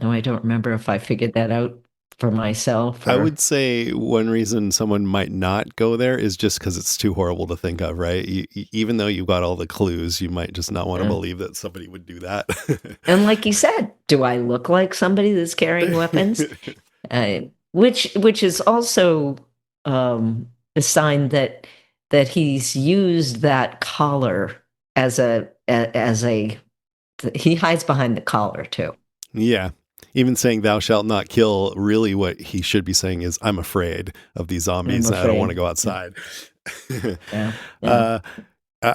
No, I don't remember if I figured that out for myself I or. would say one reason someone might not go there is just because it's too horrible to think of, right? Even though you've got all the clues, you might just not want to uh, believe that somebody would do that. and like you said, do I look like somebody that's carrying weapons? Which is also a sign that he's used that collar as a he hides behind the collar too. Yeah. Even saying thou shalt not kill, really what he should be saying is, I'm afraid of these I'm zombies and I don't want to afraid. go Yeah, outside. yeah, yeah.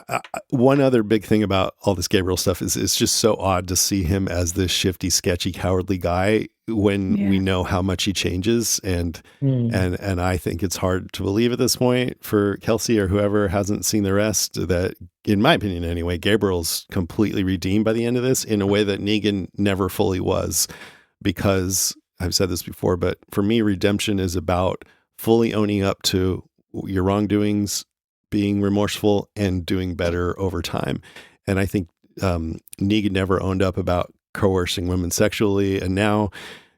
uh, One other big thing about all this Gabriel stuff is it's just so odd to see him as this shifty, sketchy, cowardly guy when we Yeah. know how much he changes. And Mm. I think it's hard to believe at this point for Kelsey or whoever hasn't seen the rest that, in my opinion anyway, Gabriel's completely redeemed by the end of this in a way that Negan never fully was. Because I've said this before, but for me, redemption is about fully owning up to your wrongdoings, being remorseful, and doing better over time. And I think Negan never owned up about coercing women sexually. And now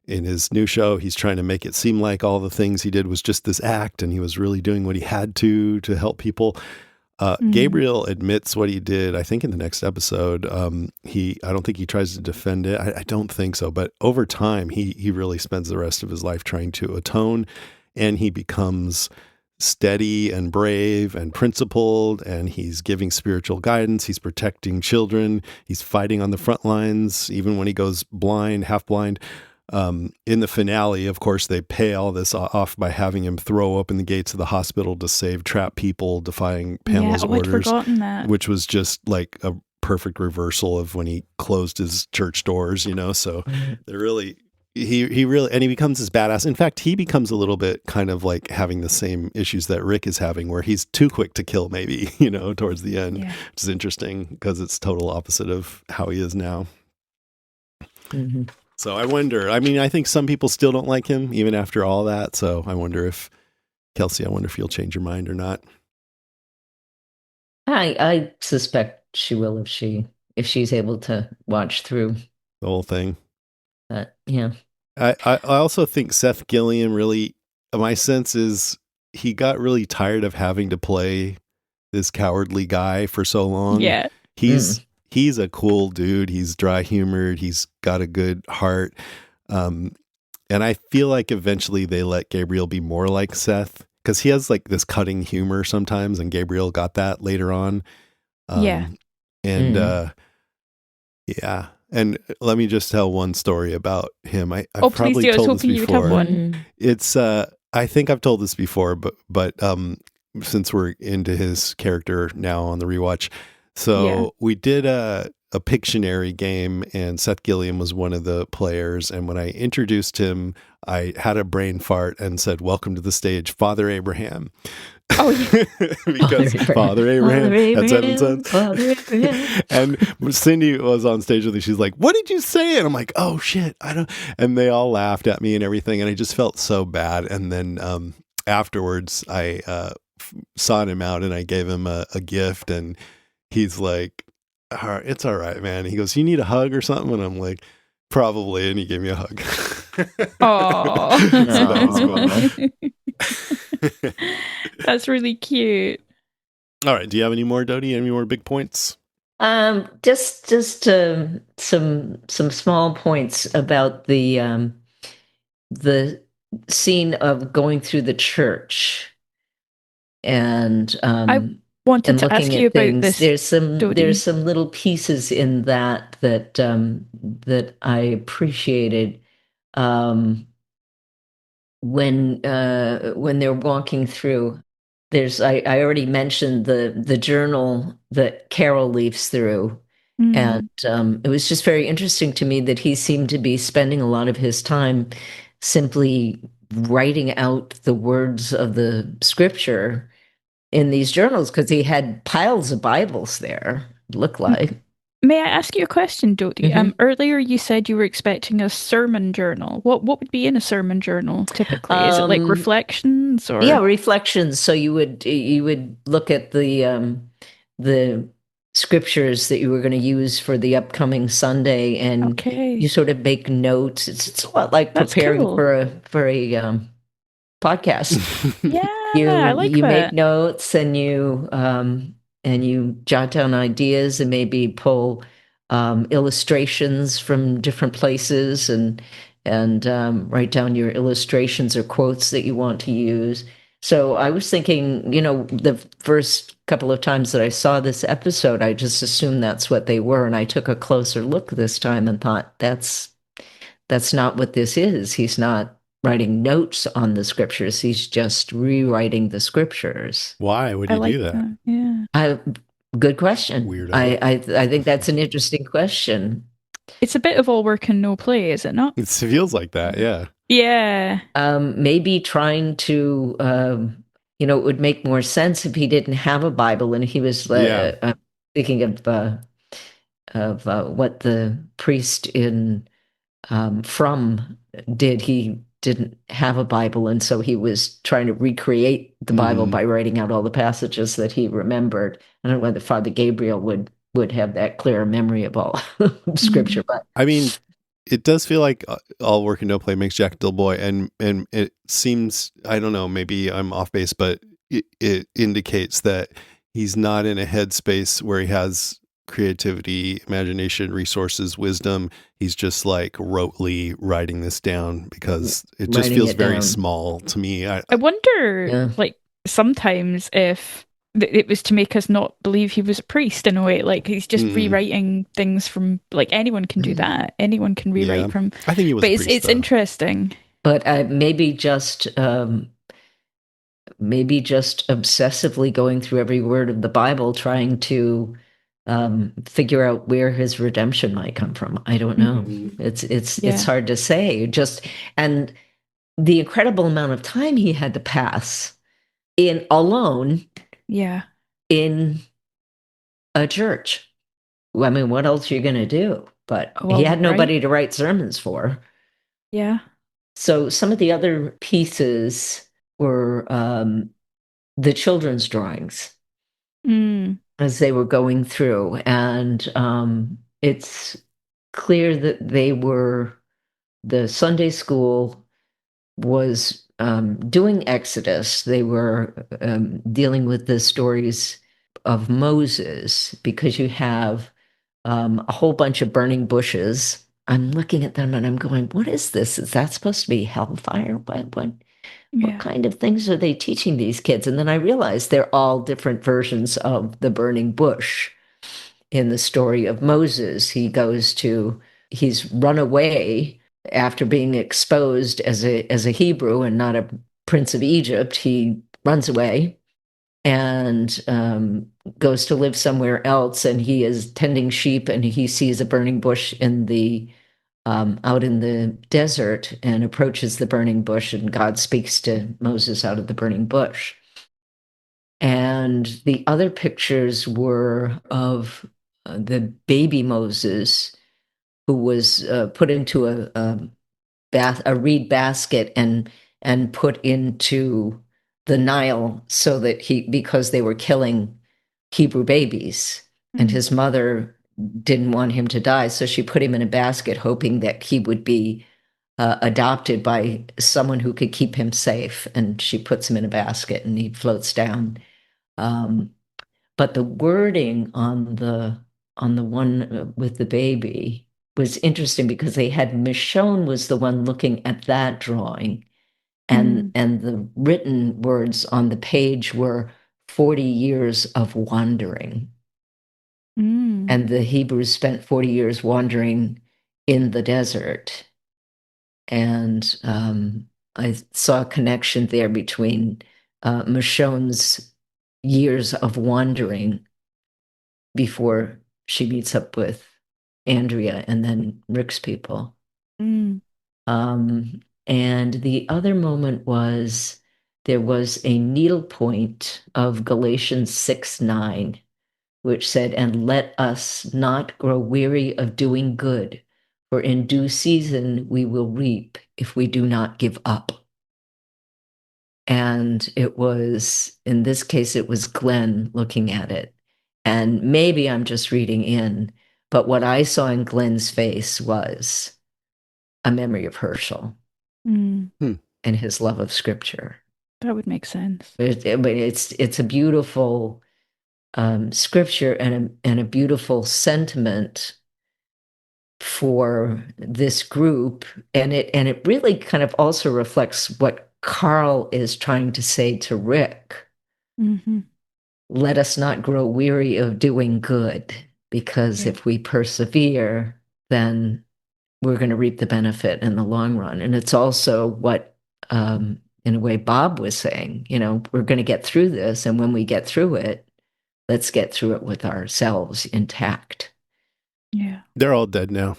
in his new show, he's trying to make it seem like all the things he did was just this act and he was really doing what he had to help people. Mm. Gabriel admits what he did. I think in the next episode, I don't think he tries to defend it. I don't think so. But over time, he really spends the rest of his life trying to atone, and he becomes steady and brave and principled. And he's giving spiritual guidance. He's protecting children. He's fighting on the front lines, even when he goes blind, half blind. In the finale, of course, they pay all this off by having him throw open the gates of the hospital to save trapped people, defying Yeah, Pamela's oh, I'd orders, forgotten that. which was just like a perfect reversal of when he closed his church doors, you know? So they're really, he really, and he becomes this badass. In fact, he becomes a little bit kind of like having the same issues that Rick is having, where he's too quick to kill, maybe, towards the end, Yeah. which is interesting because it's total opposite of how he is now. Mhm. So I wonder, I mean, I think some people still don't like him even after all that. So I wonder if, Kelsey, I wonder if you'll change your mind or not. I suspect she will if she's able to watch through The whole thing. that. Yeah. I also think Seth Gilliam really, my sense is he got really tired of having to play this cowardly guy for so long. Yeah. He's, he's a cool dude. He's dry humored. He's got a good heart. Um, and I feel like eventually they let Gabriel be more like Seth because he has like this cutting humor sometimes, and Gabriel got that later on. Yeah. Um, and Mm. Yeah. And let me just tell one story about him. I've Oh, please probably do. I was told this hoping you would have before. one. Mm. It's I think I've told this before, but since we're into his character now on the rewatch, Yeah. so we did a Pictionary game, and Seth Gilliam was one of the players. And when I introduced him, I had a brain fart and said, "Welcome to the stage, Father Abraham." Oh, yeah. Because Father Abraham had seven sons. Father Abraham. And Cindy was on stage with me. She's like, "What did you say?" And I'm like, "Oh shit, I don't." And they all laughed at me and everything, and I just felt so bad. And then afterwards, I sought him out and I gave him a gift, and he's like, "All right, it's all right, man." He goes, "You need a hug or something?" And I'm like, "Probably." And he gave me a hug. Oh. So that was cool. That's really cute. All right. Do you have any more, Dodie? Any more big points? Just some small points about the scene of going through the church and I wanted to ask looking you at about things. this, There's Dodie. some little pieces in that I appreciated. Um, when they're walking through, I already mentioned the journal that Carol leaves through, and Mm. it was just very interesting to me that he seemed to be spending a lot of his time simply writing out the words of the scripture in these journals because he had piles of Bibles there, it looked like. May I ask you a question, Dodie? Mhm. Earlier you said you were expecting a sermon journal. What would be in a sermon journal typically? Is it like Um, reflections yeah, or? reflections. So you would look at the scriptures that you were going to use for the upcoming Sunday, and you Okay. sort of make notes. It's a lot like That's preparing cool. for a podcast. Yeah, I like You make that. notes and you jot down ideas and maybe pull illustrations from different places and write down your illustrations or quotes that you want to use. So I was thinking, the first couple of times that I saw this episode, I just assumed that's what they were, and I took a closer look this time and thought that's not what this is. He's not writing notes on the scriptures. He's just rewriting the scriptures. Why would I he do like that? that. Yeah. I, good question. Weirdo. I think that's an interesting question. It's a bit of all work and no play, is it not? It feels like that, yeah. Yeah. Maybe trying to, it would make more sense if he didn't have a Bible and he was Yeah. thinking of what the priest in from did. He didn't have a Bible, and so he was trying to recreate the Bible Hmm. by writing out all the passages that he remembered. I don't know whether Father Gabriel would have that clear memory of all Mm. scripture, but I mean, it does feel like all work and no play makes Jack a dull boy, and it seems, I don't know, maybe I'm off base, but it indicates that he's not in a headspace where he has creativity, imagination, resources, wisdom. He's just like rotely writing this down because it just writing feels it very down. small to me. I wonder, Yeah. like, sometimes if it was to make us not believe he was a priest in a way, like he's just Mm, rewriting things from, like, anyone can do that. Anyone can yeah, rewrite from, I think he was but a priest it's though. interesting. But maybe just obsessively going through every word of the Bible, trying to figure out where his redemption might come from. I don't know. Mm. It's Yeah. hard to say. Just and the incredible amount of time he had to pass in alone Yeah. in a church. I mean, what else are you going to do? But he Well, had right. nobody to write sermons for. Yeah. So some of the other pieces were the children's drawings Mm. as they were going through. And it's clear that the Sunday school was doing Exodus. They were dealing with the stories of Moses because you have a whole bunch of burning bushes. I'm looking at them and I'm going, what is this? Is that supposed to be hellfire? What Yeah. kind of things are they teaching these kids? And then I realized they're all different versions of the burning bush in the story of Moses. He's run away after being exposed as a Hebrew and not a prince of Egypt. He runs away and goes to live somewhere else, and he is tending sheep, and he sees a burning bush out in the desert and approaches the burning bush, and God speaks to Moses out of the burning bush. And the other pictures were of the baby Moses, who was put into a reed basket and put into the Nile because they were killing Hebrew babies, and Mm. his mother didn't want him to die, so she put him in a basket, hoping that he would be adopted by someone who could keep him safe. And she puts him in a basket, and he floats down. Um, but the wording on the one with the baby was interesting because they had Michonne was the one looking at that drawing, and Mm. and the written words on the page were 40 years of wandering. Mm. And the Hebrews spent 40 years wandering in the desert. And I saw a connection there between Michonne's years of wandering before she meets up with Andrea and then Rick's people. Mm. And the other moment was there was a needlepoint of Galatians 6:9, which said, "And let us not grow weary of doing good, for in due season we will reap if we do not give up." And in this case, it was Glenn looking at it. And maybe I'm just reading in, but what I saw in Glenn's face was a memory of Herschel Mm, and his love of scripture. that would make sense. It's a beautiful scripture and a beautiful sentiment for this group, and it really kind of also reflects what Carl is trying to say to Rick. Mm-hmm. Let us not grow weary of doing good, because Yeah. if we persevere, then we're going to reap the benefit in the long run. And it's also what, in a way, Bob was saying, we're going to get through this. And when we get through it, let's get through it with ourselves intact. Yeah. They're all dead now.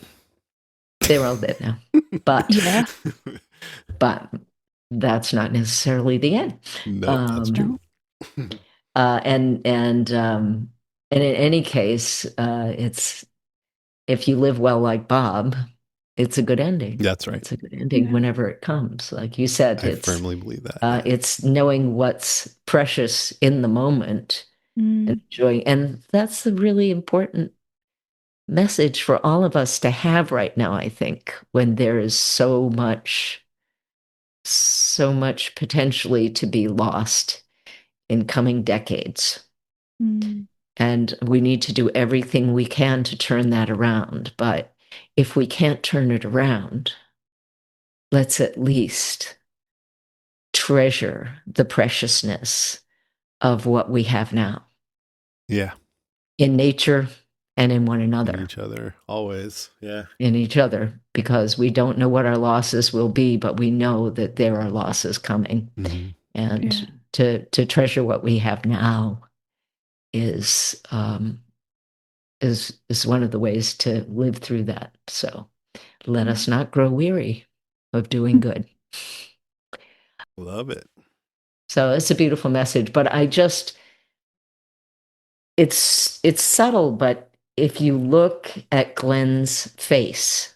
They're all dead now. But, Yeah. but that's not necessarily the end. No, that's true. And in any case, it's, if you live well like Bob, it's a good ending. That's right. It's a good ending whenever it comes. Like you said, I firmly believe that. It's knowing what's precious in the moment and enjoying. And that's the really important message for all of us to have right now, I think, when there is so much potentially to be lost in coming decades. And we need to do everything we can to turn that around. But if we can't turn it around, let's at least treasure the preciousness of what we have now. Yeah. In nature and in one another. In each other, always. Yeah. In each other, because we don't know what our losses will be, but we know that there are losses coming. Mm-hmm. And to treasure what we have now is one of the ways to live through that. So let us not grow weary of doing good. Love it. So it's a beautiful message, but it's subtle, but if you look at Glenn's face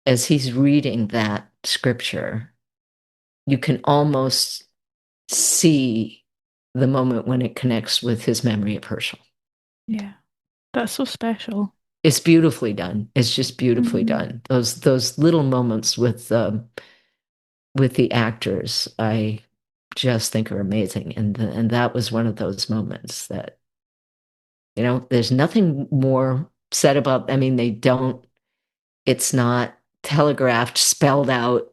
as he's reading that scripture, you can almost see the moment when it connects with his memory of Herschel. Yeah. That's so special. It's beautifully done. It's just beautifully done. Those little moments with the actors, I just think are amazing. And that was one of those moments that, there's nothing more said about. I mean, it's not telegraphed, spelled out,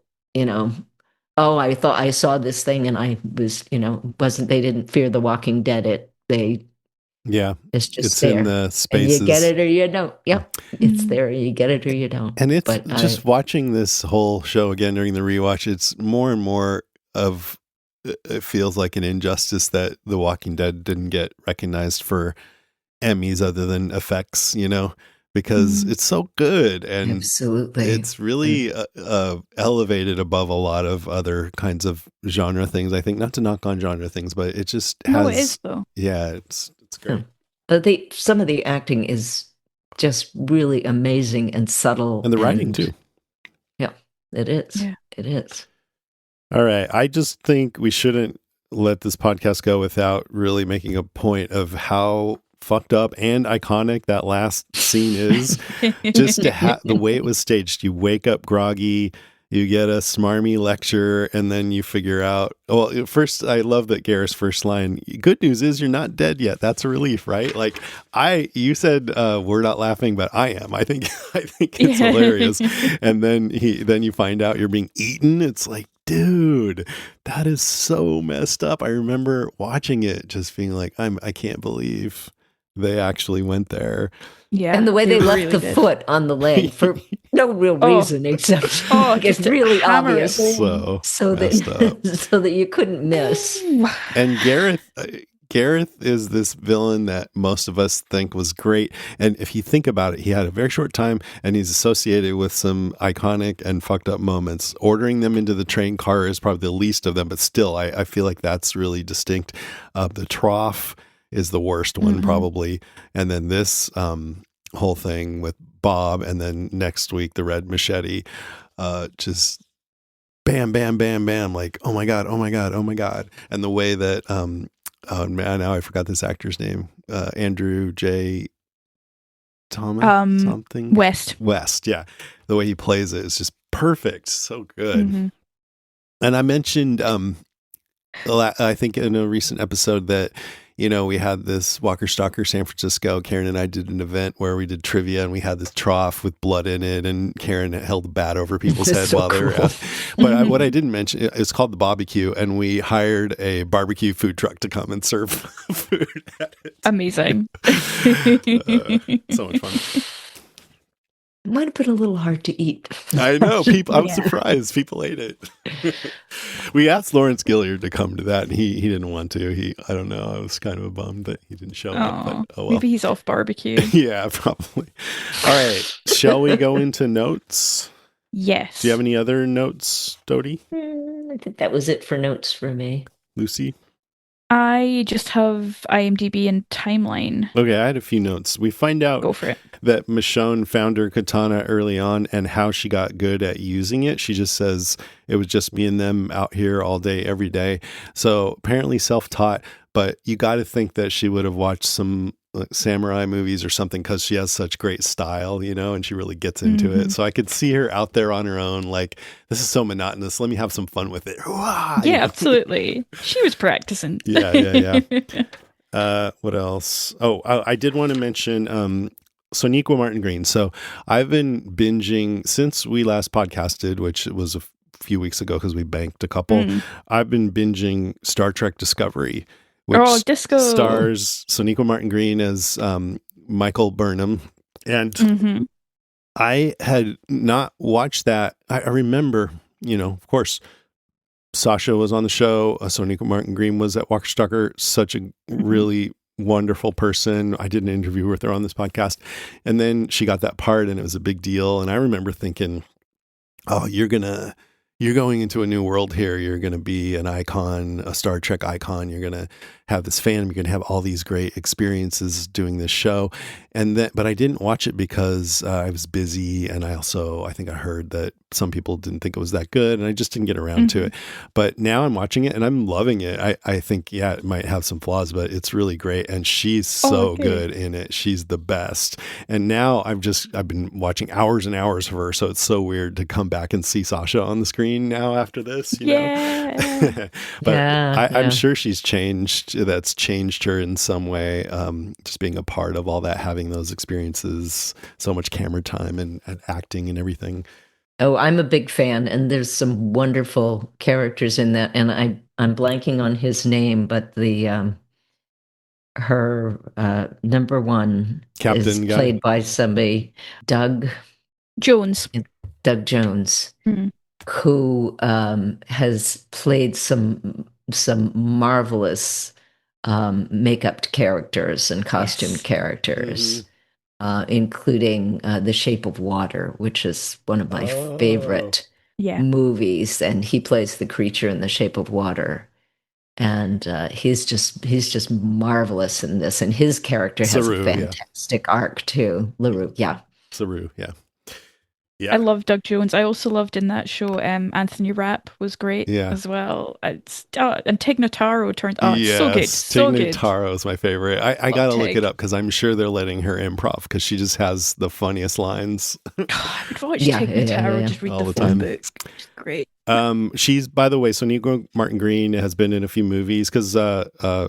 oh, I thought I saw this thing and I was, they didn't fear the Walking Dead. It's just it's there. in the spaces. And you get it or you don't. Yep. It's there. You get it or you don't. And it's just watching this whole show again during the rewatch, it's more and more of, it feels like an injustice that The Walking Dead didn't get recognized for Emmys other than effects, because it's so good. And absolutely, it's really elevated above a lot of other kinds of genre things. I think, not to knock on genre things, but it just has. No, it is though. Yeah, it's great. But some of the acting is just really amazing and subtle, and the writing too. Yeah, it is. Yeah. It is. All right, I just think we shouldn't let this podcast go without really making a point of how fucked up and iconic that last scene is. Just to have the way it was staged. You wake up groggy, you get a smarmy lecture, and then you figure out, well, first, I love that Gareth's first line, good news is you're not dead yet. That's a relief, right? Like, you said, we're not laughing, but I am. I think it's hilarious. And then you find out you're being eaten. It's like, dude, that is so messed up. I remember watching it just being like, I can't believe they actually went there. Yeah. And the way they left really the foot on the leg for no real reason except it's really obvious. So that you couldn't miss. And Gareth is this villain that most of us think was great. And if you think about it, he had a very short time and he's associated with some iconic and fucked up moments. Ordering them into the train car is probably the least of them, but still, I feel like that's really distinct. The trough is the worst one probably. And then this whole thing with Bob, and then next week, the red machete, just bam, bam, bam, bam. Like, oh my God, oh my God, oh my God. And the way that Oh man, now I forgot this actor's name. Andrew J. Thomas something West. Yeah, the way he plays it is just perfect. So good. Mm-hmm. And I mentioned, I think in a recent episode that, we had this Walker Stalker San Francisco. Karen and I did an event where we did trivia, and we had this trough with blood in it, and Karen held a bat over people's head while they were out. But what I didn't mention, it's called the barbecue, and we hired a barbecue food truck to come and serve food at it. Amazing. So much fun. It might have been a little hard to eat. I know. I was surprised. People ate it. We asked Lawrence Gilliard to come to that, and he didn't want to. I don't know. I was kind of bummed that he didn't show up. But, oh well. Maybe he's off barbecue. Yeah, probably. All right. Shall we go into notes? Yes. Do you have any other notes, Dodie? I think that was it for notes for me. Lucy? I just have IMDb and timeline. Okay, I had a few notes. We find out Go for it. that Michonne found her katana early on and how she got good at using it. She just says it was just me and them out here all day, every day. So apparently self-taught, but you got to think that she would have watched some samurai movies or something because she has such great style, and she really gets into it. So I could see her out there on her own, like, this is so monotonous. Let me have some fun with it. Yeah, absolutely. She was practicing. Yeah. What else? Oh, I did want to mention Sonequa Martin Green. So I've been binging since we last podcasted, which was a few weeks ago because we banked a couple. I've been binging Star Trek Discovery, which Disco stars Sonequa Martin Green as Michael Burnham. And I had not watched that. I remember, of course, Sasha was on the show. Sonequa Martin Green was at Walker Stalker. Such a really wonderful person. I did an interview with her on this podcast. And then she got that part, and it was a big deal. And I remember thinking, oh, you're going into a new world here. You're going to be an icon, a Star Trek icon. You're going to have this fandom. You're going to have all these great experiences doing this show. But I didn't watch it because I was busy. And I think I heard that some people didn't think it was that good, and I just didn't get around to it. But now I'm watching it and I'm loving it. I think, it might have some flaws, but it's really great. And she's so good in it. She's the best. And now I've been watching hours and hours of her. So it's so weird to come back and see Sasha on the screen now after this, know? But I'm sure she's changed. That's changed her in some way. Just being a part of all that, having those experiences, so much camera time and acting and everything. Oh, I'm a big fan, and there's some wonderful characters in that. And I'm blanking on his name, but her number one Captain is played by somebody, Doug Jones. Doug Jones, who has played some marvelous makeup characters and costume characters. Including The Shape of Water, which is one of my favorite movies, and he plays the creature in The Shape of Water, and he's just marvelous in this, and his character has a fantastic arc too. LaRue, Saru, I love Doug Jones. I also loved in that show Anthony Rapp was great as well. And Tig Notaro turned out so good. Tig Notaro is my favorite. I gotta look it up because I'm sure they're letting her improv because she just has the funniest lines. God, I would watch Tig Notaro just read all the time. books. She's great. She's, by the way, Sonequa Martin Green has been in a few movies because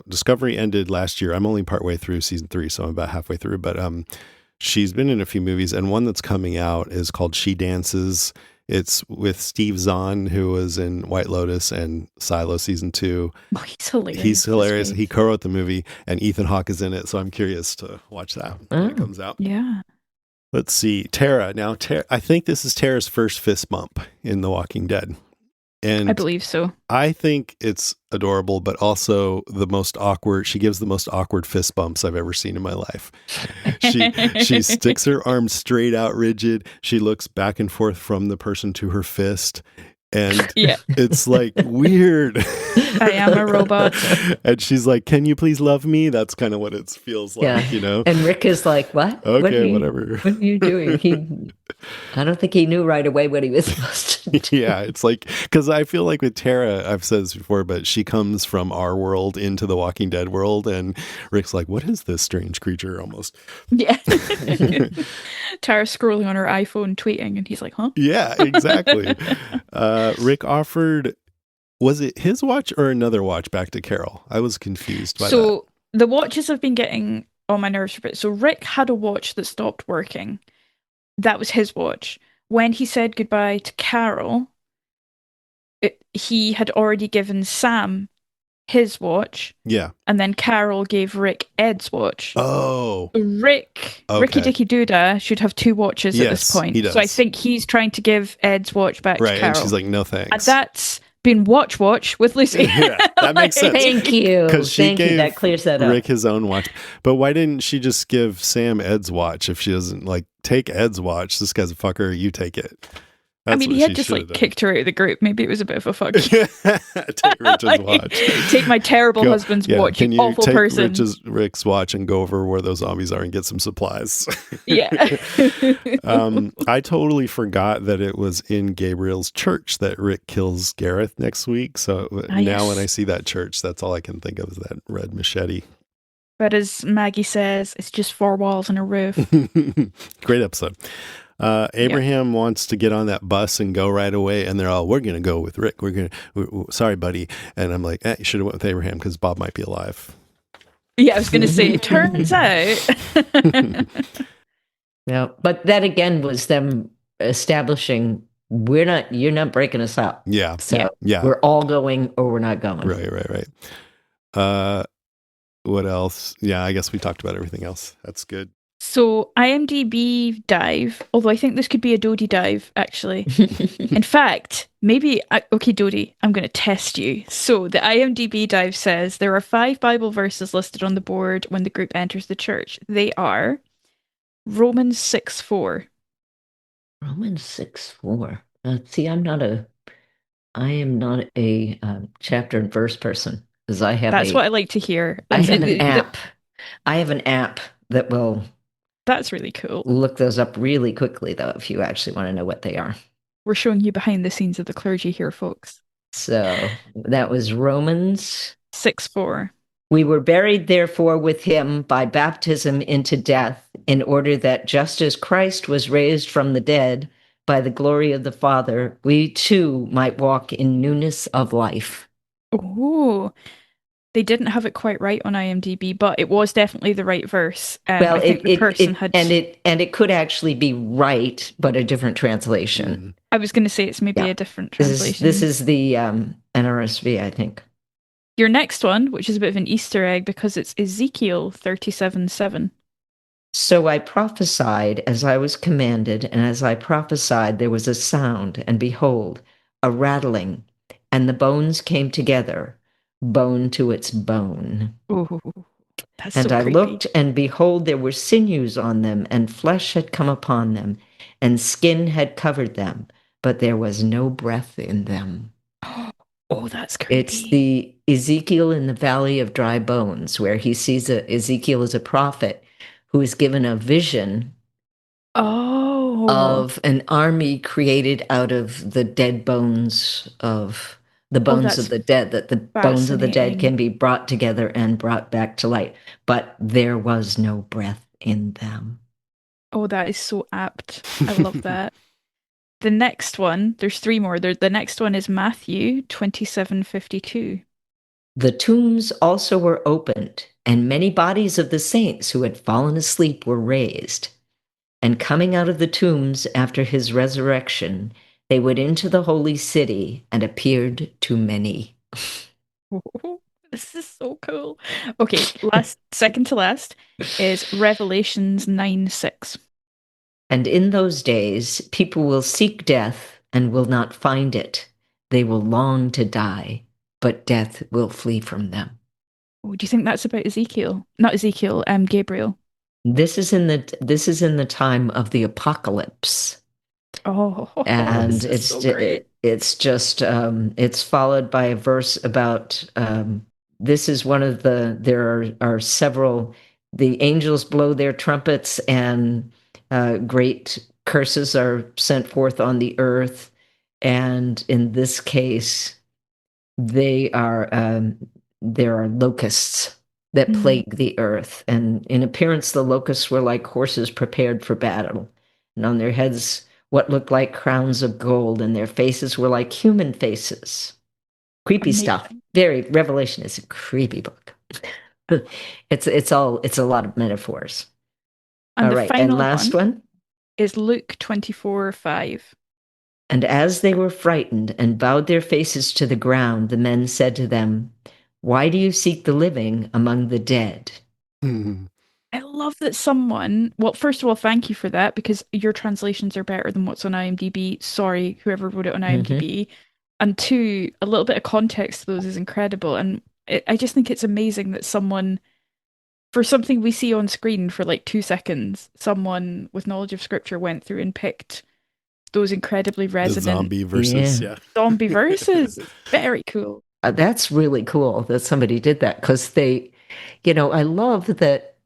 Discovery ended last year. I'm only partway through season 3, so I'm about halfway through, but she's been in a few movies, and one that's coming out is called She Dances. It's with Steve Zahn, who was in White Lotus and Silo season 2. Oh, he's hilarious. He's hilarious. He co-wrote the movie, and Ethan Hawke is in it, so I'm curious to watch that when it comes out. Yeah. Let's see. Tara. Now, I think this is Tara's first fist bump in The Walking Dead. And I believe so. I think it's adorable, but also the most awkward. She gives the most awkward fist bumps I've ever seen in my life. She sticks her arms straight out, rigid. She looks back and forth from the person to her fist. And it's like weird. I am a robot. And she's like, "Can you please love me?" That's kind of what it feels like, And Rick is like, "What? Okay, whatever. What are you doing?" I don't think he knew right away what he was supposed to do. Yeah, it's like, because I feel like with Tara, I've said this before, but she comes from our world into the Walking Dead world, and Rick's like, what is this strange creature almost? Yeah. Tara scrolling on her iPhone tweeting, and he's like, huh? Yeah, exactly. Rick offered, was it his watch or another watch back to Carol? I was confused by that. So the watches have been getting on my nerves for a bit. So Rick had a watch that stopped working. That was his watch. When he said goodbye to Carol, he had already given Sam his watch. Yeah. And then Carol gave Rick Ed's watch. Oh. Ricky Dicky Doodah should have two watches at this point. He does. So I think he's trying to give Ed's watch back to Carol. And she's like, no thanks. And that's been watch with Lucy. Yeah, that makes sense. Thank you. Because she gave that clears that up. Rick his own watch. But why didn't she just give Sam Ed's watch if she doesn't like take Ed's watch? This guy's a fucker. You take it. I mean, he had just like kicked her out of the group. Maybe it was a bit of a fuck. Take Rich's watch. Take my terrible husband's watch. Can you awful take person. Rick's watch and go over where those zombies are and get some supplies? Yeah. I totally forgot that it was in Gabriel's church that Rick kills Gareth next week. So now when I see that church, that's all I can think of is that red machete. But as Maggie says, it's just 4 walls and a roof. Great episode. Abraham wants to get on that bus and go right away, and they're all, we're going to go with Rick. Sorry, buddy. And I'm like, you should have went with Abraham because Bob might be alive. Yeah, I was going to say, it turns out. No, but that again was them establishing you're not breaking us up. Yeah. So we're all going or we're not going. Right. What else? Yeah, I guess we talked about everything else. That's good. So IMDb dive, although I think this could be a Dodie dive, actually. In fact, okay, Dodie, I'm going to test you. So the IMDb dive says there are 5 Bible verses listed on the board when the group enters the church. They are Romans 6:4. Romans 6:4. See, I am not a chapter and verse person because I have. That's what I like to hear. I have an app. I have an app that will. That's really cool. Look those up really quickly, though, if you actually want to know what they are. We're showing you behind the scenes of the clergy here, folks. So that was Romans 6:4. We were buried, therefore, with him by baptism into death, in order that just as Christ was raised from the dead by the glory of the Father, we too might walk in newness of life. Oh, they didn't have it quite right on IMDb, but it was definitely the right verse. Well, it could actually be right, but a different translation. I was going to say it's maybe a different translation. This is the NRSV, I think. Your next one, which is a bit of an Easter egg because it's Ezekiel 37:7. So I prophesied as I was commanded, and as I prophesied, there was a sound, and behold, a rattling, and the bones came together, bone to its bone. Ooh, that's and so I creepy. looked, and behold, there were sinews on them, and flesh had come upon them, and skin had covered them, but there was no breath in them. Oh, that's creepy. It's the Ezekiel in the Valley of Dry Bones, where he sees Ezekiel as a prophet who is given a vision of an army created out of the dead bones of the bones of the dead, that the bones of the dead can be brought together and brought back to light. But there was no breath in them. Oh, that is so apt. I love that. The next one, there's 3 more. The next one is Matthew 27:52. The tombs also were opened, and many bodies of the saints who had fallen asleep were raised. And coming out of the tombs after his resurrection, they went into the holy city and appeared to many. This is so cool. Okay, second to last is Revelations 9:6. And in those days, people will seek death and will not find it. They will long to die, but death will flee from them. Oh, do you think that's about Ezekiel? Not Ezekiel, Gabriel. This is in the time of the apocalypse. Oh, and it's followed by a verse about this is one of there are several. The angels blow their trumpets and great curses are sent forth on the earth, and in this case, there are locusts that plague the earth, and in appearance, the locusts were like horses prepared for battle, and on their heads, what looked like crowns of gold, and their faces were like human faces. Creepy stuff. Revelation is a creepy book. It's a lot of metaphors. And All the right, and final last one is Luke 24:5. And as they were frightened and bowed their faces to the ground, the men said to them, "Why do you seek the living among the dead?" I love that someone, well, first of all, thank you for that, because your translations are better than what's on IMDb. Sorry, whoever wrote it on IMDb. And two, a little bit of context to those is incredible. And I just think it's amazing that someone, for something we see on screen for like 2 seconds, someone with knowledge of scripture went through and picked those incredibly The resonant zombie verses, yeah. zombie verses. It's very cool. That's really cool that somebody did that, because they, I love that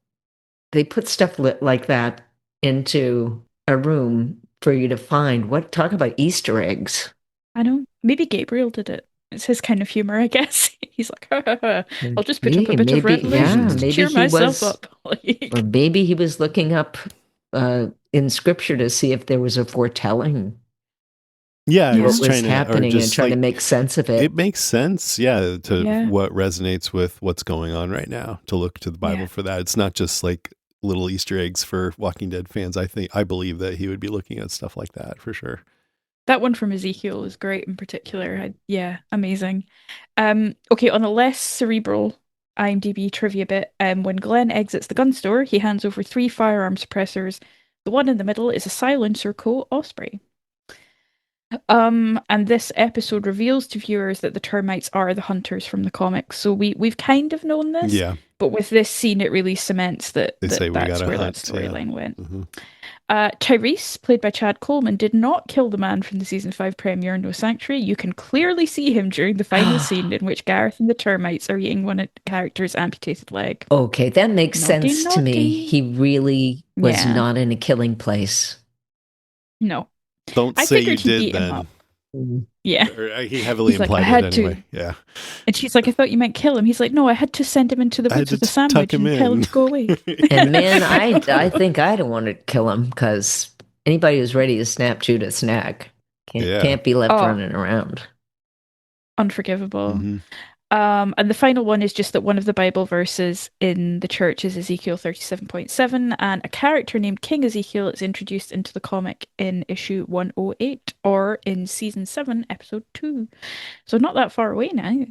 they put stuff like that into a room for you to find. Talk about Easter eggs. I know. Maybe Gabriel did it. It's his kind of humor, I guess. He's like, ha, ha, ha. I'll just put up a bit of Revelations to cheer myself up. Or maybe he was looking up in scripture to see if there was a foretelling. Yeah, what was happening, and trying to make sense of it. It makes sense, to what resonates with what's going on right now, to look to the Bible for that. It's not just like little Easter eggs for Walking Dead fans. I believe that he would be looking at stuff like that for sure. That one from Ezekiel is great in particular. Amazing. Okay, on a less cerebral IMDb trivia bit, when Glenn exits the gun store, he hands over 3 firearm suppressors. The one in the middle is a silencer Colt Osprey. And this episode reveals to viewers that the termites are the hunters from the comics. So we've kind of known this, but with this scene, it really cements that's where that storyline went. Tyrese, played by Chad Coleman, did not kill the man from the season 5 premiere No Sanctuary. You can clearly see him during the final scene in which Gareth and the termites are eating one of the character's amputated leg. Okay, that makes sense to me. He really was not in a killing place. No. Don't say you did then. Yeah. He heavily implied it anyway. Yeah. And she's like, I thought you meant kill him. He's like, no, I had to send him into the woods with a sandwich and tell him to go away. And man, I think I don't want to kill him, because anybody who's ready to snap Judith's neck can't be left running around. Unforgivable. And the final one is just that one of the Bible verses in the church is Ezekiel 37.7, and a character named King Ezekiel is introduced into the comic in issue 108, or in season 7, episode 2. So not that far away now.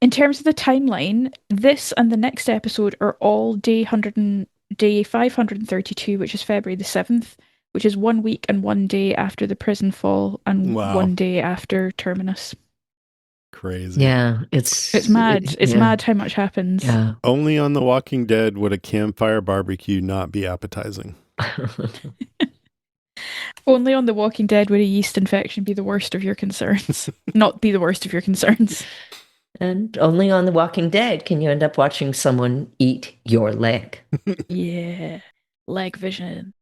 In terms of the timeline, this and the next episode are all day 532, which is February the 7th, which is 1 week and 1 day after the prison fall, and 1 day after Terminus. Crazy. Yeah, it's mad. It's mad how much happens. Yeah. Only on The Walking Dead would a campfire barbecue not be appetizing. Only on The Walking Dead would a yeast infection be the worst of your concerns. Not be the worst of your concerns. And only on The Walking Dead can you end up watching someone eat your leg. Yeah. Leg vision.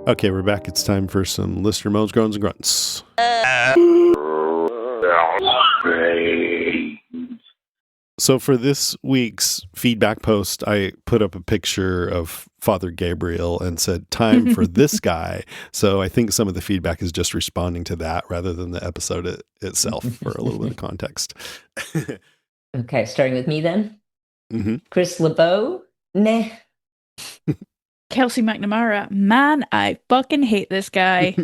Okay, we're back. It's time for some listener moans, groans, and grunts. So for this week's feedback post, I put up a picture of Father Gabriel and said, time for this guy. So I think some of the feedback is just responding to that rather than the episode itself for a little bit of context. Okay, starting with me then. Mm-hmm. Chris LeBeau, nah. Kelsey McNamara, man, I fucking hate this guy.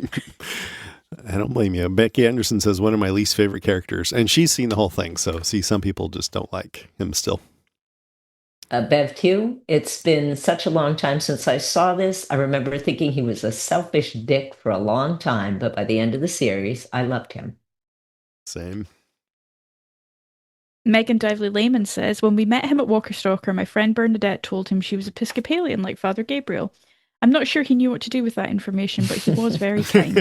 I don't blame you. Becky Anderson says one of my least favorite characters, and she's seen the whole thing. So see, some people just don't like him still. Bev Q, it's been such a long time since I saw this. I remember thinking he was a selfish dick for a long time, but by the end of the series, I loved him. Same. Megan Dively Lehman says, when we met him at Walker Stalker, my friend Bernadette told him she was Episcopalian like Father Gabriel. I'm not sure he knew what to do with that information, but he was very kind.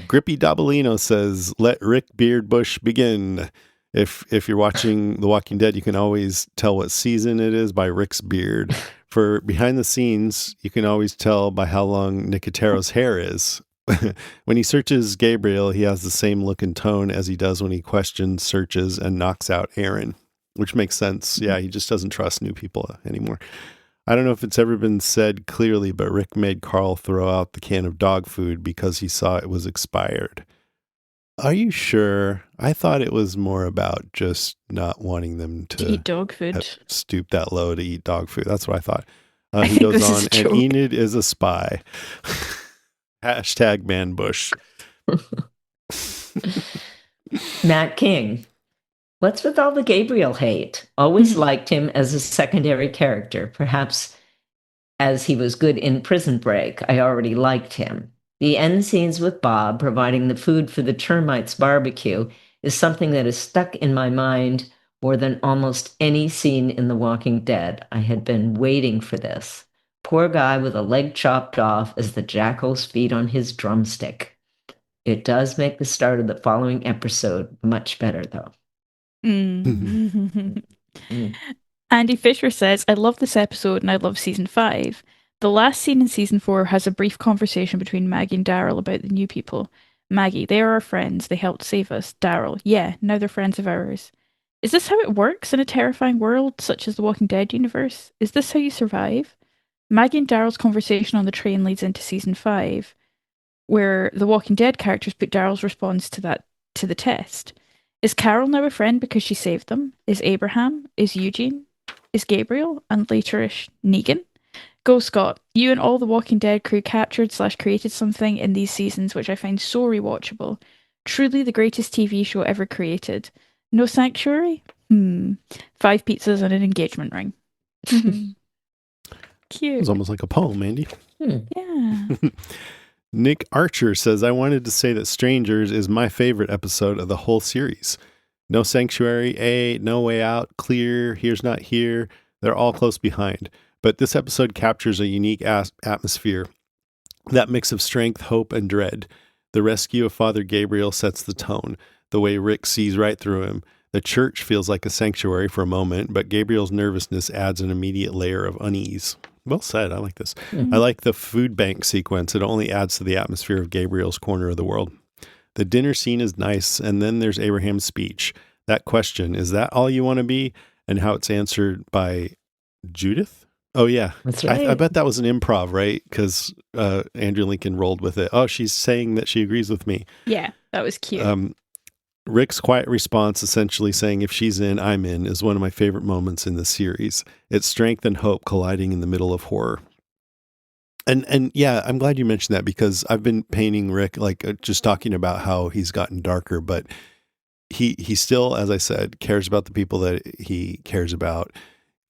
Grippy Dabalino says, let Rick Beardbush begin. If you're watching The Walking Dead, you can always tell what season it is by Rick's beard. For behind the scenes, you can always tell by how long Nicotero's hair is. When he searches Gabriel, he has the same look and tone as he does when he questions, searches, and knocks out Aaron, which makes sense. Yeah, he just doesn't trust new people anymore. I don't know if it's ever been said clearly, but Rick made Carl throw out the can of dog food because he saw it was expired. Are you sure? I thought it was more about just not wanting them to eat dog food. Stoop that low to eat dog food. That's what I thought. He goes on, and Enid is a spy. Hashtag man bush. Matt King. What's with all the Gabriel hate? Always liked him as a secondary character. Perhaps as he was good in Prison Break, I already liked him. The end scenes with Bob providing the food for the termites barbecue is something that is stuck in my mind more than almost any scene in The Walking Dead. I had been waiting for this. Poor guy with a leg chopped off as the jackals feed on his drumstick. It does make the start of the following episode much better, though. Andy Fisher says, I love this episode and I love season 5. The last scene in season 4 has a brief conversation between Maggie and Daryl about the new people. Maggie, they are our friends. They helped save us. Daryl, yeah, now they're friends of ours. Is this how it works in a terrifying world such as the Walking Dead universe? Is this how you survive? Maggie and Daryl's conversation on the train leads into season 5, where the Walking Dead characters put Daryl's response to the test. Is Carol now a friend because she saved them? Is Abraham? Is Eugene? Is Gabriel? And laterish Negan? Go Scott, you and all the Walking Dead crew captured/created something in these seasons which I find so rewatchable. Truly the greatest TV show ever created. No sanctuary? 5 pizzas and an engagement ring. Cute. It was almost like a poem, Andy. Yeah. Nick Archer says, I wanted to say that Strangers is my favorite episode of the whole series. No Sanctuary, No Way Out, Clear, Here's Not Here. They're all close behind. But this episode captures a unique atmosphere. That mix of strength, hope, and dread. The rescue of Father Gabriel sets the tone. The way Rick sees right through him. The church feels like a sanctuary for a moment, but Gabriel's nervousness adds an immediate layer of unease. Well said. I like this. I like the food bank sequence. It only adds to the atmosphere of Gabriel's corner of the world. The dinner scene is nice, and then there's Abraham's speech. That question, is that all you want to be? And how it's answered by Judith? Oh, yeah. That's right. I bet that was an improv, right? Because Andrew Lincoln rolled with it. Oh, she's saying that she agrees with me. Yeah, that was cute. Rick's quiet response, essentially saying, if she's in, I'm in, is one of my favorite moments in the series. It's strength and hope colliding in the middle of horror. And yeah, I'm glad you mentioned that because I've been painting Rick, just talking about how he's gotten darker, but he still, as I said, cares about the people that he cares about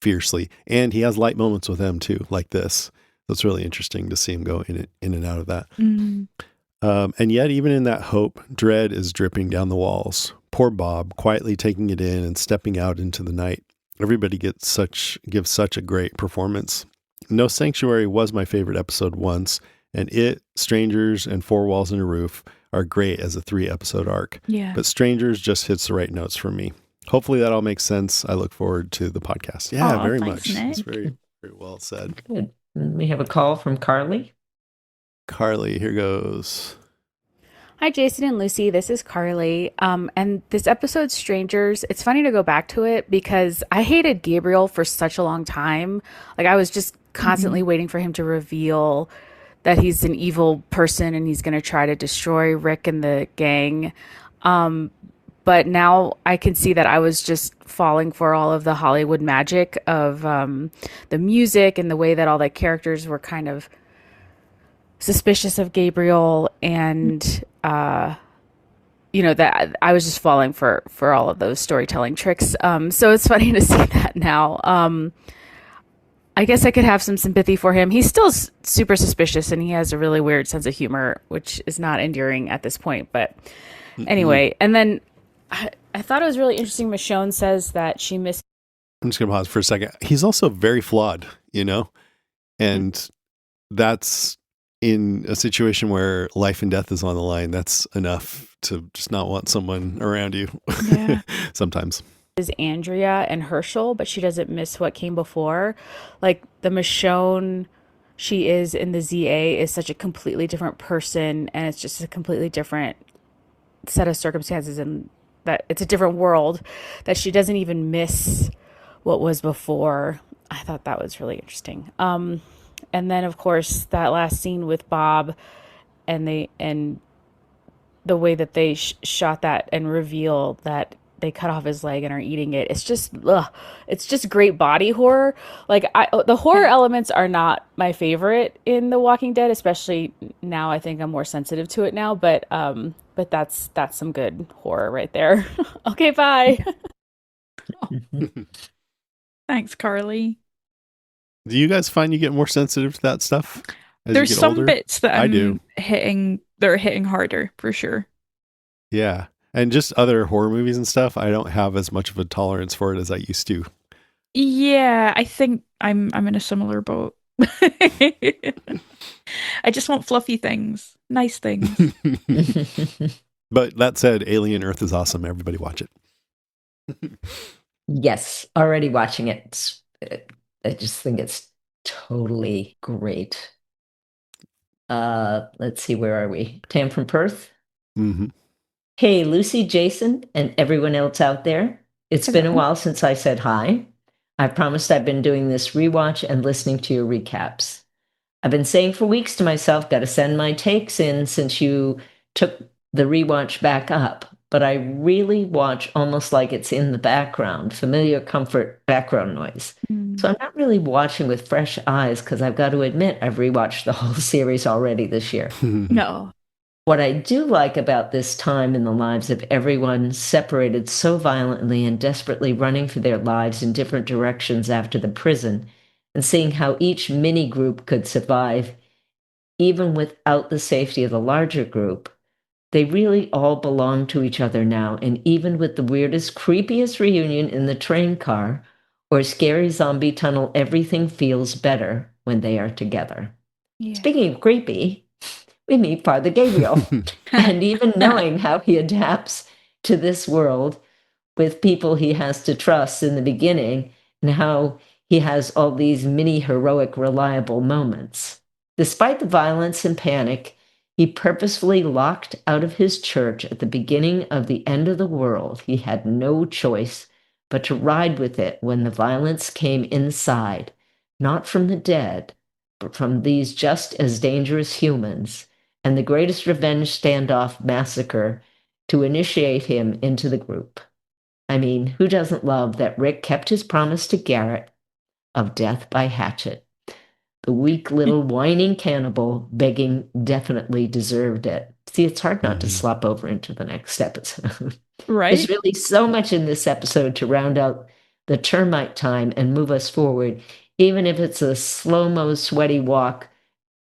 fiercely. And he has light moments with them too, like this. So it's really interesting to see him go in and out of that. And yet, even in that hope, dread is dripping down the walls. Poor Bob, quietly taking it in and stepping out into the night. Everybody gives such a great performance. No Sanctuary was my favorite episode once, and It, Strangers, and Four Walls and a Roof are great as a 3-episode arc. Yeah. But Strangers just hits the right notes for me. Hopefully that all makes sense. I look forward to the podcast. Yeah, very much. Nick. That's very, very well said. Good. We have a call from Carly. Carly, here goes. Hi, Jason and Lucy. This is Carly. And this episode, Strangers, it's funny to go back to it because I hated Gabriel for such a long time. Like, I was just constantly Mhm. waiting for him to reveal that he's an evil person and he's going to try to destroy Rick and the gang. But now I can see that I was just falling for all of the Hollywood magic of the music and the way that all the characters were kind of suspicious of Gabriel and that I was just falling for all of those storytelling tricks. So it's funny to see that now. I guess I could have some sympathy for him. He's still super suspicious, and he has a really weird sense of humor, which is not endearing at this point. But Mm-mm. anyway, and then I thought it was really interesting. Michonne says that she missed. I'm just going to pause for a second. He's also very flawed, you know? And that's in a situation where life and death is on the line. That's enough to just not want someone around you Yeah. sometimes. Is Andrea and Herschel, but she doesn't miss what came before. Like the Michonne she is in the ZA is such a completely different person, and it's just a completely different set of circumstances, and that it's a different world that she doesn't even miss what was before. I thought that was really interesting. And then of course that last scene with Bob and the way that they shot that and reveal that they cut off his leg and are eating it. It's just, ugh, it's just great body horror. The horror elements are not my favorite in The Walking Dead, especially now. I think I'm more sensitive to it now, but that's some good horror right there. Okay, bye. Thanks, Carly. Do you guys find you get more sensitive to that stuff as you There's get some older? bits that I do. they're hitting harder for sure. Yeah. And just other horror movies and stuff, I don't have as much of a tolerance for it as I used to. Yeah, I think I'm in a similar boat. I just want fluffy things, nice things. But that said, Alien Earth is awesome. Everybody watch it. Yes, already watching it. I just think it's totally great. Let's see, where are we? Tam from Perth. Hmm. Hey, Lucy, Jason, and everyone else out there. It's been a Hello. while since I said hi. I promised I've been doing this rewatch and listening to your recaps. I've been saying for weeks to myself, got to send my takes in since you took the rewatch back up. But I really watch almost like it's in the background, familiar comfort background noise. So Mm. I'm not really watching with fresh eyes because I've got to admit I've rewatched the whole series already this year. No. What I do like about this time in the lives of everyone separated so violently and desperately running for their lives in different directions after the prison, and seeing how each mini group could survive even without the safety of the larger group. They really all belong to each other now, and even with the weirdest, creepiest reunion in the train car or scary zombie tunnel, everything feels better when they are together. Yeah. Speaking of creepy, we meet Father Gabriel. And even knowing how he adapts to this world with people he has to trust in the beginning and how he has all these mini heroic, reliable moments. Despite the violence and panic, he purposefully locked out of his church at the beginning of the end of the world. He had no choice but to ride with it when the violence came inside, not from the dead, but from these just as dangerous humans, and the greatest revenge standoff massacre to initiate him into the group. I mean, who doesn't love that Rick kept his promise to Garrett of death by hatchet? The weak little whining cannibal begging definitely deserved it. See, it's hard not to Hmm. slop over into the next episode. There's Right? really so much in this episode to round out the termite time and move us forward, even if it's a slow mo, sweaty walk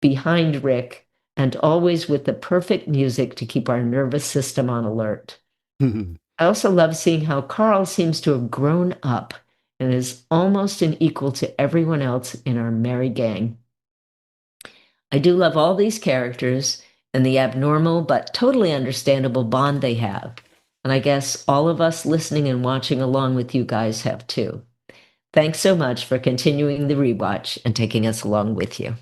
behind Rick, and always with the perfect music to keep our nervous system on alert. I also love seeing how Carl seems to have grown up and is almost an equal to everyone else in our merry gang. I do love all these characters and the abnormal but totally understandable bond they have. And I guess all of us listening and watching along with you guys have too. Thanks so much for continuing the rewatch and taking us along with you.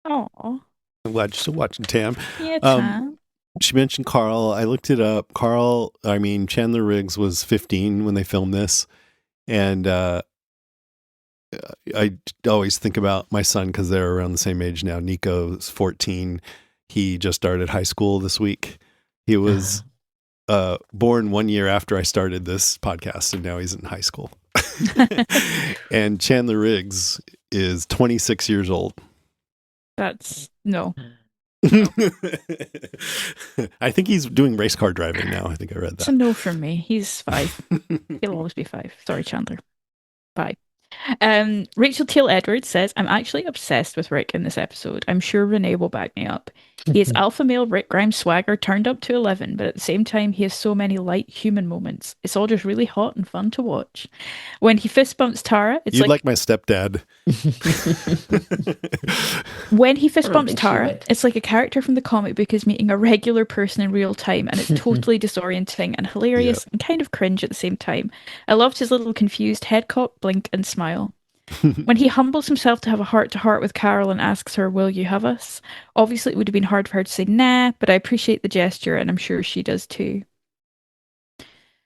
Oh. I'm glad you're still watching, Tam. Yeah, Um, Tam. she mentioned Carl. I looked it up. Chandler Riggs was 15 when they filmed this. And I always think about my son because they're around the same age now. Nico's 14. He just started high school this week. He was born 1 year after I started this podcast, and now he's in high school. And Chandler Riggs is 26 years old. That's no. I think he's doing race car driving now. I think I read that. It's a no from me. He's 5. He'll always be 5. Sorry, Chandler. Bye. Rachel Teal Edwards says, I'm actually obsessed with Rick in this episode. I'm sure Renee will back me up. He is alpha male Rick Grimes swagger turned up to 11, but at the same time, he has so many light human moments. It's all just really hot and fun to watch. When he fist bumps Tara, it's You'd like my stepdad. When he fist bumps Tara, it's like a character from the comic book is meeting a regular person in real time, and it's totally disorienting and hilarious and kind of cringe at the same time. I loved his little confused head cock, blink, and smile. When he humbles himself to have a heart-to-heart with Carol and asks her, will you have us? Obviously, it would have been hard for her to say nah, but I appreciate the gesture, and I'm sure she does too.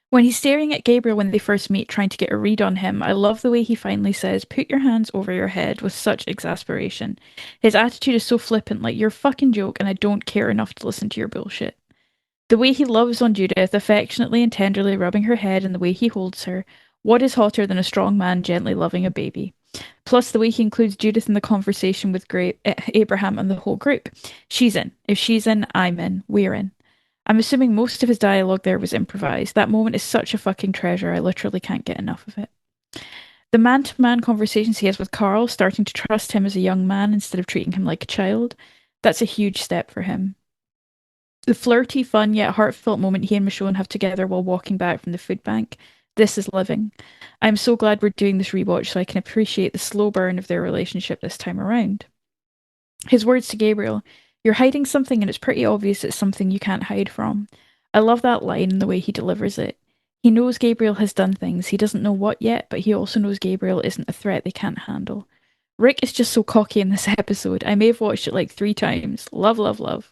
When he's staring at Gabriel when they first meet, trying to get a read on him, I love the way he finally says, put your hands over your head, with such exasperation. His attitude is so flippant, like, you're a fucking joke and I don't care enough to listen to your bullshit. The way he loves on Judith, affectionately and tenderly rubbing her head, and the way he holds her. What is hotter than a strong man gently loving a baby? Plus, the way he includes Judith in the conversation with Abraham and the whole group. She's in. If she's in, I'm in. We're in. I'm assuming most of his dialogue there was improvised. That moment is such a fucking treasure. I literally can't get enough of it. The man-to-man conversations he has with Carl, starting to trust him as a young man instead of treating him like a child, that's a huge step for him. The flirty, fun, yet heartfelt moment he and Michonne have together while walking back from the food bank. This is living. I'm so glad we're doing this rewatch so I can appreciate the slow burn of their relationship this time around. His words to Gabriel, you're hiding something and it's pretty obvious it's something you can't hide from. I love that line and the way he delivers it. He knows Gabriel has done things. He doesn't know what yet, but he also knows Gabriel isn't a threat they can't handle. Rick is just so cocky in this episode. I may have watched it like 3 times. Love, love, love.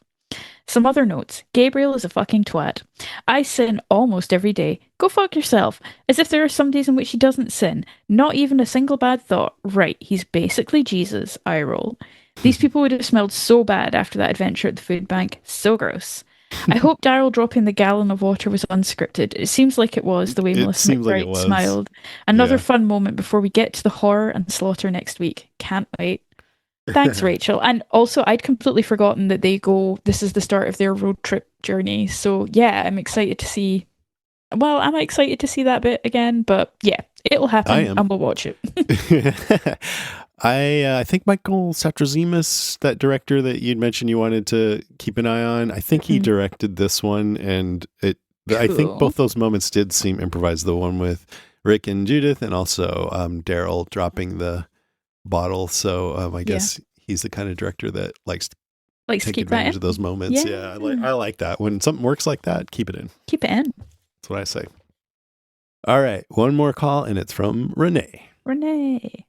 Some other notes. Gabriel is a fucking twat. I sin almost every day. Go fuck yourself. As if there are some days in which he doesn't sin. Not even a single bad thought. Right, he's basically Jesus. I roll. These people would have smelled so bad after that adventure at the food bank. So gross. I hope Daryl dropping the gallon of water was unscripted. It seems like it was, the way Melissa McBride smiled. Another fun moment before we get to the horror and slaughter next week. Can't wait. Thanks, Rachel. And also, I'd completely forgotten that this is the start of their road trip journey. So, yeah, I'm excited to see. Well, I'm excited to see that bit again, but yeah, it'll happen and we'll watch it. I think Michael Satrazemis, that director that you'd mentioned you wanted to keep an eye on, I think he directed this one, and I think both those moments did seem improvised. The one with Rick and Judith, and also Daryl dropping the bottle. So I guess he's the kind of director that likes to take advantage of those moments. Yeah, I like that. When something works like that, keep it in. Keep it in. That's what I say. All right, one more call, and it's from Renee. Renee.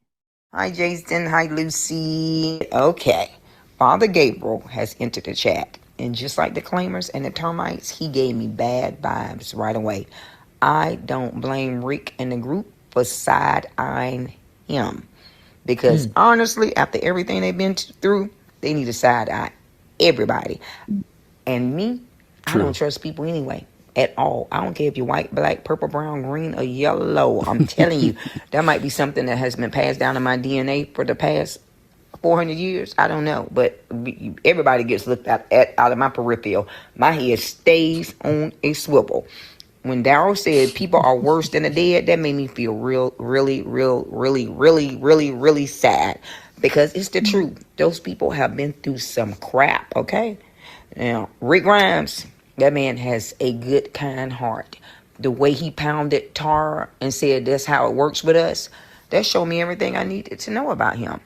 Hi, Jason. Hi, Lucy. Okay. Father Gabriel has entered the chat. And just like the claimers and the termites, he gave me bad vibes right away. I don't blame Rick and the group for side-eyeing him. Because honestly, after everything they've been through, they need to side-eye everybody. And me, I don't trust people anyway. At all. I don't care if you're white, black, purple, brown, green, or yellow. I'm telling you, that might be something that has been passed down in my DNA for the past 400 years. I don't know. But everybody gets looked at out of my peripheral. My head stays on a swivel. When Daryl said people are worse than the dead, that made me feel really sad. Because it's the truth. Those people have been through some crap, okay? Now, Rick Grimes, that man has a good, kind heart. The way he pounded Tara and said that's how it works with us, that showed me everything I needed to know about him.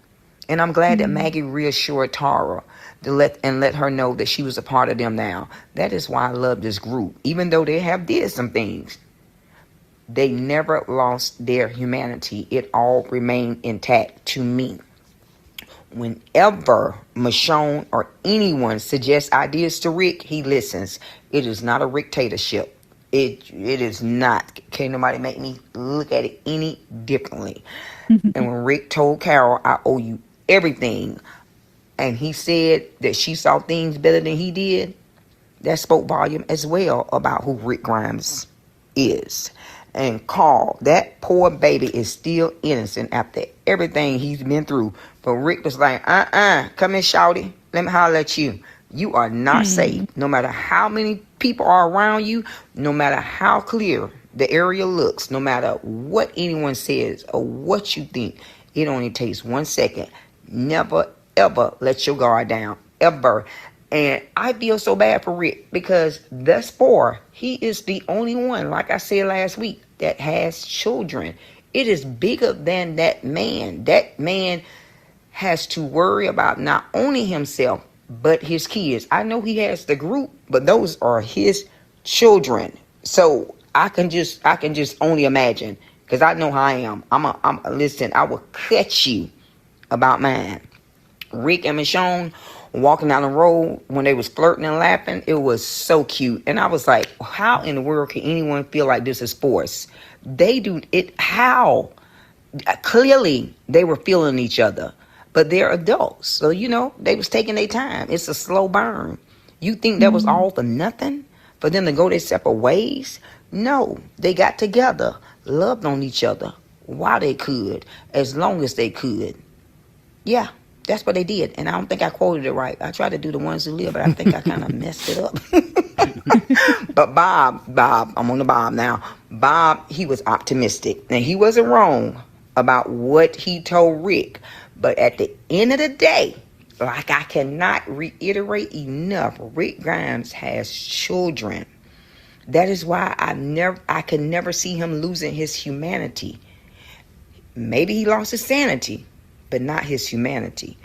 And I'm glad that Maggie reassured Tara to let her know that she was a part of them now. That is why I love this group. Even though they have did some things, they never lost their humanity. It all remained intact to me. whenever Michonne or anyone suggests ideas to Rick, he listens. It is not a dictatorship. It is not. Can't nobody make me look at it any differently. And when Rick told Carol, I owe you everything, and he said that she saw things better than he did, that spoke volume as well about who Rick Grimes is. And Carl, that poor baby is still innocent after everything he's been through. But Rick was like, come in, shouty. Let me holler at you. You are not safe. No matter how many people are around you, no matter how clear the area looks, no matter what anyone says or what you think, it only takes 1 second. Never, ever let your guard down. Ever. And I feel so bad for Rick because thus far, he is the only one, like I said last week, that has children. It is bigger than that man. That man has to worry about not only himself, but his kids. I know he has the group, but those are his children. So I can just only imagine, because I know how I am. Listen, I will cut you about mine. Rick and Michonne walking down the road when they was flirting and laughing, it was so cute. And I was like, how in the world can anyone feel like this is forced? They do it. How? Clearly they were feeling each other, but they're adults. So, they was taking their time. It's a slow burn. You think that was all for nothing for them to go their separate ways? No, they got together, loved on each other while they could, as long as they could. Yeah. That's what they did. And I don't think I quoted it right. I tried to do the ones who live, but I think I kind of messed it up. But Bob, I'm on the Bob now. Bob, he was optimistic. And he wasn't wrong about what he told Rick. But at the end of the day, like I cannot reiterate enough, Rick Grimes has children. That is why I can never see him losing his humanity. Maybe he lost his sanity, but not his humanity.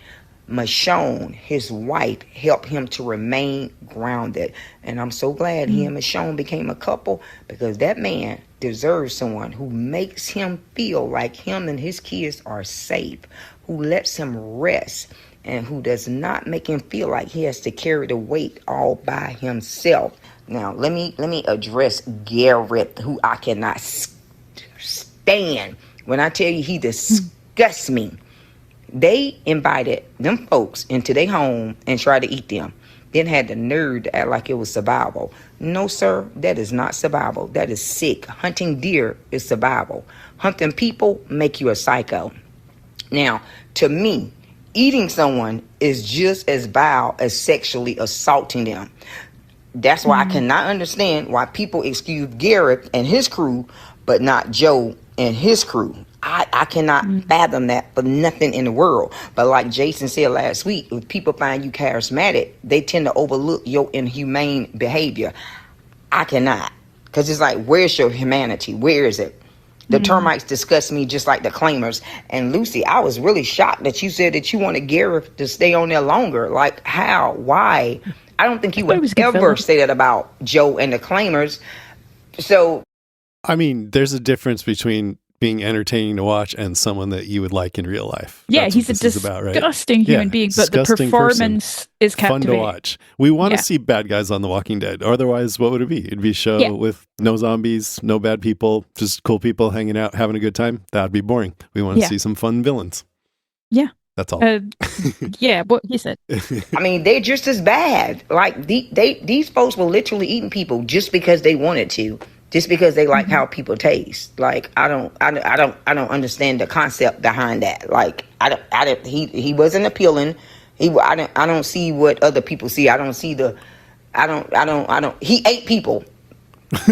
Michonne, his wife, helped him to remain grounded. And I'm so glad he and Michonne became a couple, because that man deserves someone who makes him feel like him and his kids are safe, who lets him rest, and who does not make him feel like he has to carry the weight all by himself. Now, let me address Garrett, who I cannot stand. When I tell you he disgusts me. They invited them folks into their home and tried to eat them. Then had the nerve to act like it was survival. No, sir, that is not survival. That is sick. Hunting deer is survival. Hunting people make you a psycho. Now, to me, eating someone is just as vile as sexually assaulting them. That's why I cannot understand why people excuse Garrett and his crew, but not Joe and his crew. I cannot fathom that for nothing in the world. But like Jason said last week, if people find you charismatic, they tend to overlook your inhumane behavior. I cannot. Because it's like, where's your humanity? Where is it? The termites disgust me just like the claimers. And Lucy, I was really shocked that you said that you wanted Gareth to stay on there longer. Like, how? Why? I don't think you would ever say that about Joe and the claimers. So, I mean, there's a difference between being entertaining to watch and someone that you would like in real life. Yeah, That's he's a disgusting human being, but the performance is captivating. Fun to watch. We want to see bad guys on The Walking Dead. Otherwise, what would it be? It'd be a show with no zombies, no bad people, just cool people hanging out, having a good time. That'd be boring. We want to see some fun villains. Yeah. That's all. Yeah, what he said. I mean, they're just as bad. Like, these folks were literally eating people just because they wanted to. Just because they like how people taste. Like, I don't understand the concept behind that. Like, he wasn't appealing. I don't see what other people see. He ate people.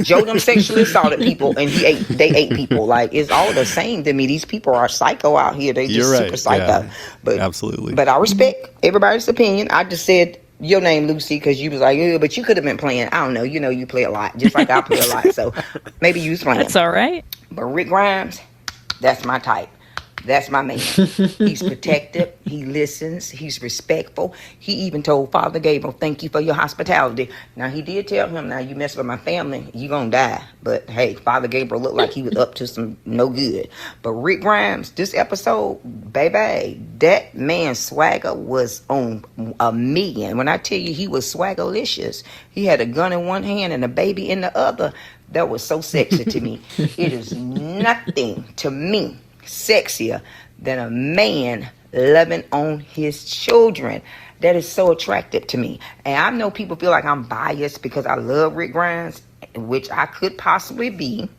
Joe them sexually assaulted people, and they ate people. Like, it's all the same to me. These people are psycho out here. They just super psycho. Yeah, but absolutely. But I respect everybody's opinion. I just said your name, Lucy, because you was like, yeah, but you could have been playing. I don't know. You play a lot, just like I play a lot. So maybe you was playing. That's all right. But Rick Grimes, that's my type. That's my man. He's protective. He listens. He's respectful. He even told Father Gabriel, thank you for your hospitality. Now, he did tell him, now you mess with my family, you gonna die. But hey, Father Gabriel looked like he was up to some no good. But Rick Grimes, this episode, baby, that man's swagger was on a million. When I tell you he was swaggerlicious, he had a gun in one hand and a baby in the other. That was so sexy to me. It is nothing to me sexier than a man loving on his children. That is so attractive to me. And I know people feel like I'm biased because I love Rick Grimes, which I could possibly be.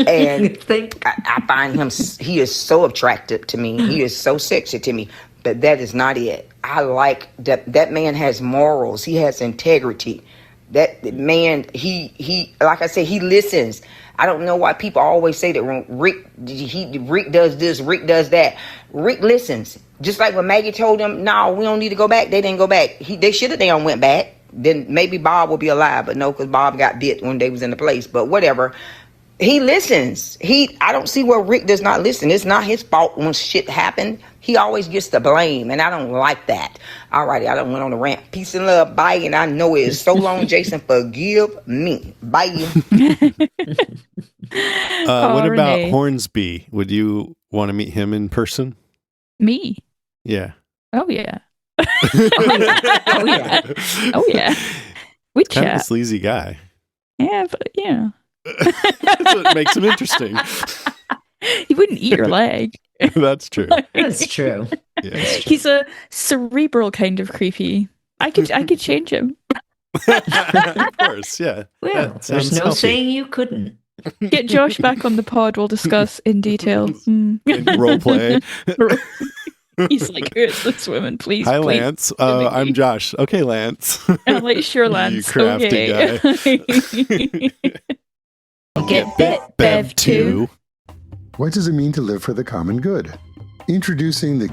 And I find him, he is so attractive to me. He is so sexy to me. But that is not it. I like that man has morals. He has integrity. That man, he like I said, he listens. I don't know why people always say that when Rick does this, Rick does that. Rick listens. Just like when Maggie told him, no, we don't need to go back. They didn't go back. They should have. They don't went back. Then maybe Bob will be alive. But no, because Bob got bit when they was in the place. But whatever. He listens. I don't see where Rick does not listen. It's not his fault when shit happened. He always gets the blame, and I don't like that. All righty, I done went on a rant. Peace and love. Bye. And I know it is so long, Jason. Forgive me. Bye. What about Renee. Hornsby? Would you want to meet him in person? Me? Yeah. Oh, yeah. Oh, yeah. Oh, yeah. We'd Kind of a chat. sleazy guy. Yeah, but yeah. That's what makes him interesting. He wouldn't eat your leg. That's true. That's true. Yeah, that's true. He's a cerebral kind of creepy. I could change him. Of course, yeah. Well, That there's sounds no healthy. saying you couldn't. Get Josh back on the pod. We'll discuss in detail. In role play. He's like, who is this woman? Please, Hi, please. Lance. I'm Josh. Okay, Lance. I'm like, sure, Lance. You crafty Okay. Get bit, Bev, too. What does it mean to live for the common good? Introducing the